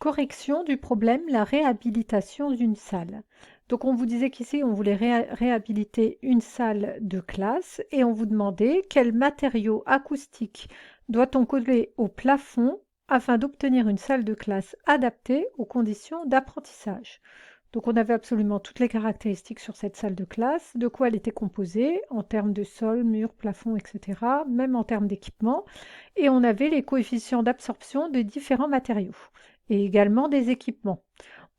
Correction du problème, la réhabilitation d'une salle. Donc on vous disait qu'ici on voulait réhabiliter une salle de classe et on vous demandait quel matériau acoustique doit-on coller au plafond afin d'obtenir une salle de classe adaptée aux conditions d'apprentissage. Donc on avait absolument toutes les caractéristiques sur cette salle de classe, de quoi elle était composée en termes de sol, mur, plafond, etc., même en termes d'équipement, et on avait les coefficients d'absorption de différents matériaux et également des équipements.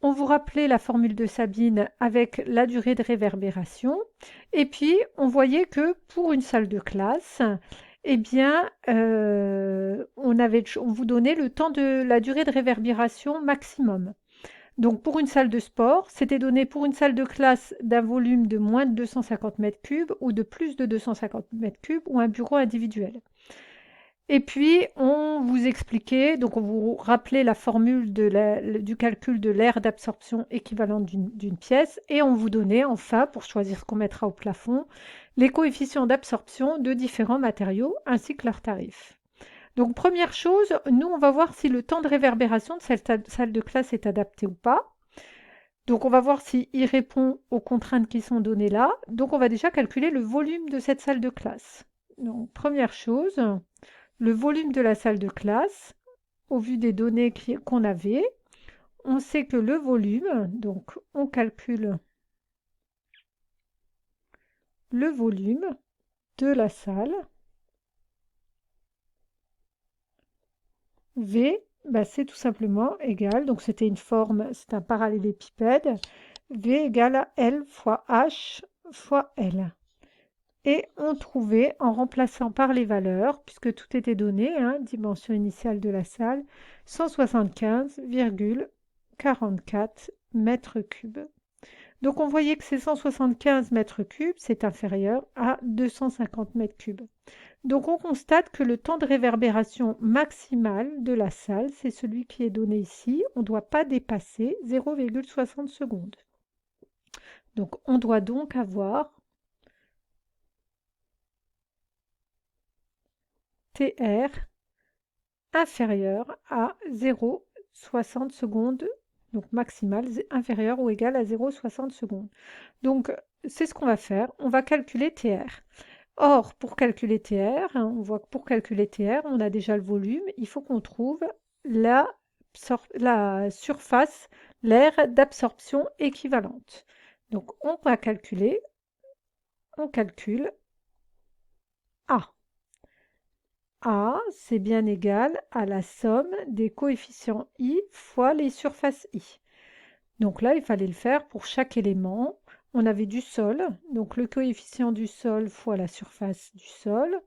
On vous rappelait la formule de Sabine avec la durée de réverbération. Et puis, on voyait que pour une salle de classe, eh bien, on vous donnait le temps de la durée de réverbération maximum. Donc, pour une salle de sport, c'était donné pour une salle de classe d'un volume de moins de 250 mètres cubes ou de plus de 250 mètres cubes ou un bureau individuel. Et puis, on vous expliquait, donc on vous rappelait la formule du calcul de l'aire d'absorption équivalente d'une pièce, et on vous donnait enfin, pour choisir ce qu'on mettra au plafond, les coefficients d'absorption de différents matériaux ainsi que leurs tarifs. Donc, première chose, nous, on va voir si le temps de réverbération de cette salle de classe est adapté ou pas. Donc, on va voir s'il répond aux contraintes qui sont données là. Donc, on va déjà calculer le volume de cette salle de classe. Donc, première chose, le volume de la salle de classe, au vu des données qu'on avait, on sait que le volume, donc on calcule le volume de la salle, V, c'est tout simplement égal, donc c'était une forme, c'est un parallélépipède, V égale à L fois H fois L. Et on trouvait, en remplaçant par les valeurs, puisque tout était donné, dimension initiale de la salle, 175,44 mètres cubes. Donc on voyait que ces 175 mètres cubes, c'est inférieur à 250 mètres cubes. Donc on constate que le temps de réverbération maximal de la salle, c'est celui qui est donné ici. On ne doit pas dépasser 0,60 secondes. Donc on doit donc avoir TR inférieur à 0,60 secondes, donc maximal inférieur ou égal à 0,60 secondes. Donc c'est ce qu'on va faire, on va calculer TR. Or, pour calculer TR, on voit que pour calculer TR, on a déjà le volume, il faut qu'on trouve la surface, l'aire d'absorption équivalente. Donc on va calculer, on calcule A. A, c'est bien égal à la somme des coefficients I fois les surfaces I. Donc là, il fallait le faire pour chaque élément. On avait du sol, donc le coefficient du sol fois la surface du sol,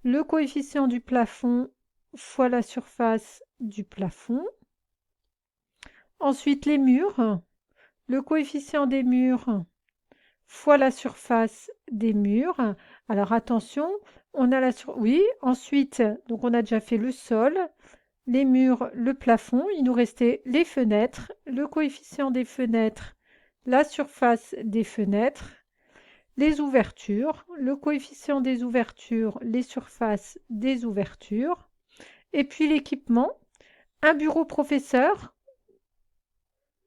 le coefficient du plafond fois la surface du plafond. Ensuite, les murs, le coefficient des murs fois la surface des murs. Alors attention, on a oui, ensuite, donc on a déjà fait le sol, les murs, le plafond. Il nous restait les fenêtres, le coefficient des fenêtres, la surface des fenêtres, les ouvertures, le coefficient des ouvertures, les surfaces des ouvertures, et puis l'équipement, un bureau professeur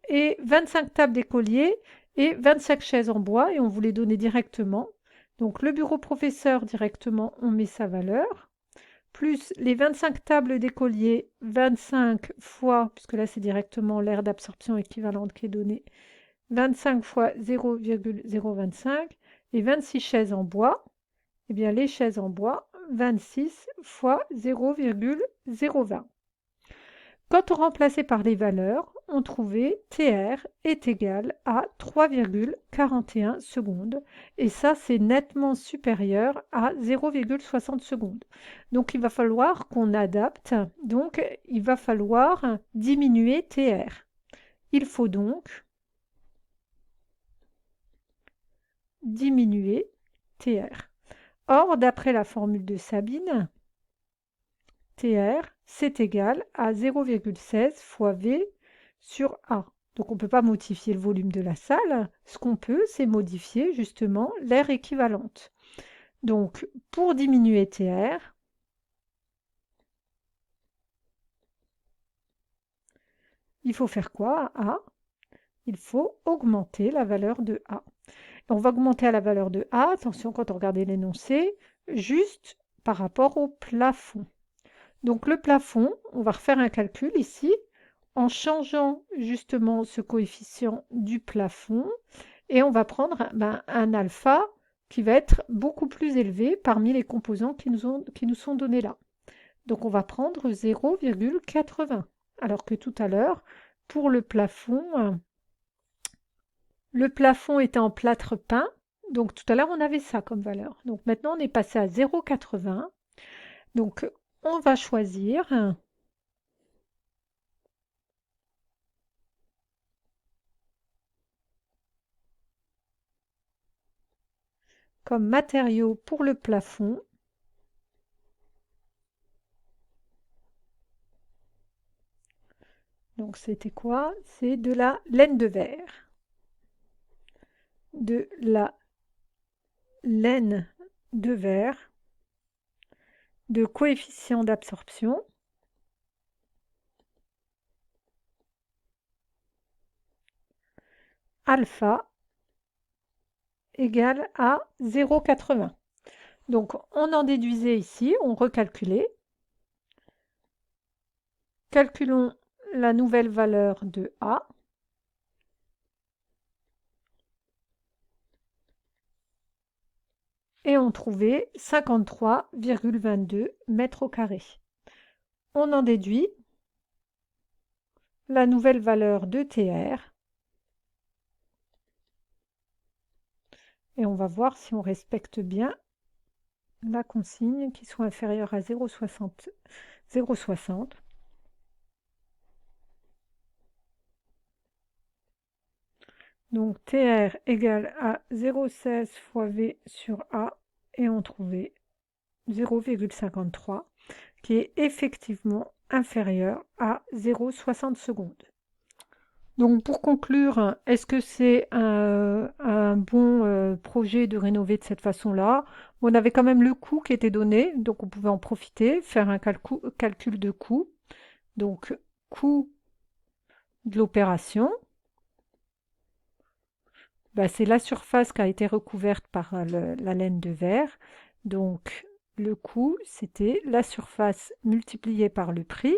et 25 tables d'écoliers et 25 chaises en bois, et on vous les donnait directement. Donc le bureau professeur, directement, on met sa valeur, plus les 25 tables d'écoliers, 25 fois, puisque là c'est directement l'aire d'absorption équivalente qui est donnée, 25 fois 0,025, et 26 chaises en bois, eh bien les chaises en bois, 26 fois 0,020. Quand on remplaçait par les valeurs, on trouvait TR est égal à 3,41 secondes. Et ça, c'est nettement supérieur à 0,60 secondes. Donc, il va falloir qu'on adapte. Donc, il va falloir diminuer TR. Il faut donc diminuer TR. Or, d'après la formule de Sabine, TR, c'est égal à 0,16 fois V sur A. Donc on ne peut pas modifier le volume de la salle. Ce qu'on peut, c'est modifier justement l'aire équivalente. Donc pour diminuer TR, il faut faire quoi à A? Il faut augmenter la valeur de A. On va augmenter à la valeur de A, attention quand on regarde l'énoncé, juste par rapport au plafond. Donc le plafond, on va refaire un calcul ici en changeant justement ce coefficient du plafond et on va prendre un alpha qui va être beaucoup plus élevé parmi les composants qui nous sont donnés là. Donc on va prendre 0,80 alors que tout à l'heure, pour le plafond était en plâtre peint, donc tout à l'heure on avait ça comme valeur. Donc maintenant on est passé à 0,80. Donc on va choisir comme matériau pour le plafond donc c'était quoi? C'est de la laine de verre. De la laine de verre de coefficient d'absorption alpha égale à 0,80. Donc on en déduisait ici, on recalculait. Calculons la nouvelle valeur de A. Et on trouvait 53,22 mètres au carré. On en déduit la nouvelle valeur de TR. Et on va voir si on respecte bien la consigne qui soit inférieure à 0,60. Donc TR égale à 0,16 fois V sur A et on trouvait 0,53 qui est effectivement inférieur à 0,60 secondes. Donc pour conclure, est-ce que c'est un bon projet de rénover de cette façon-là? On avait quand même le coût qui était donné, donc on pouvait en profiter, faire un calcul de coût. Donc coût de l'opération, c'est la surface qui a été recouverte par la laine de verre. Donc le coût, c'était la surface multipliée par le prix,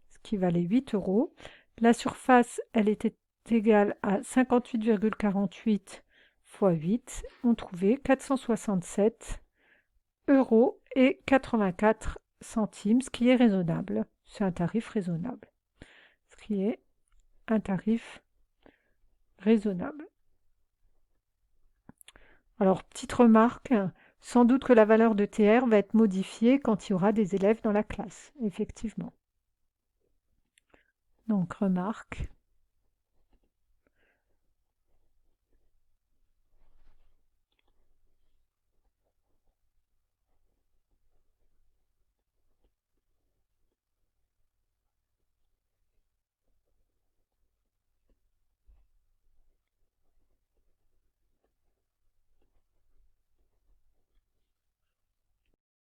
ce qui valait 8 euros. La surface, elle était égale à 58,48 fois 8. On trouvait 467 euros et 84 centimes, ce qui est raisonnable. C'est un tarif raisonnable. Ce qui est un tarif raisonnable. Alors, petite remarque, sans doute que la valeur de TR va être modifiée quand il y aura des élèves dans la classe, effectivement. Donc, remarque.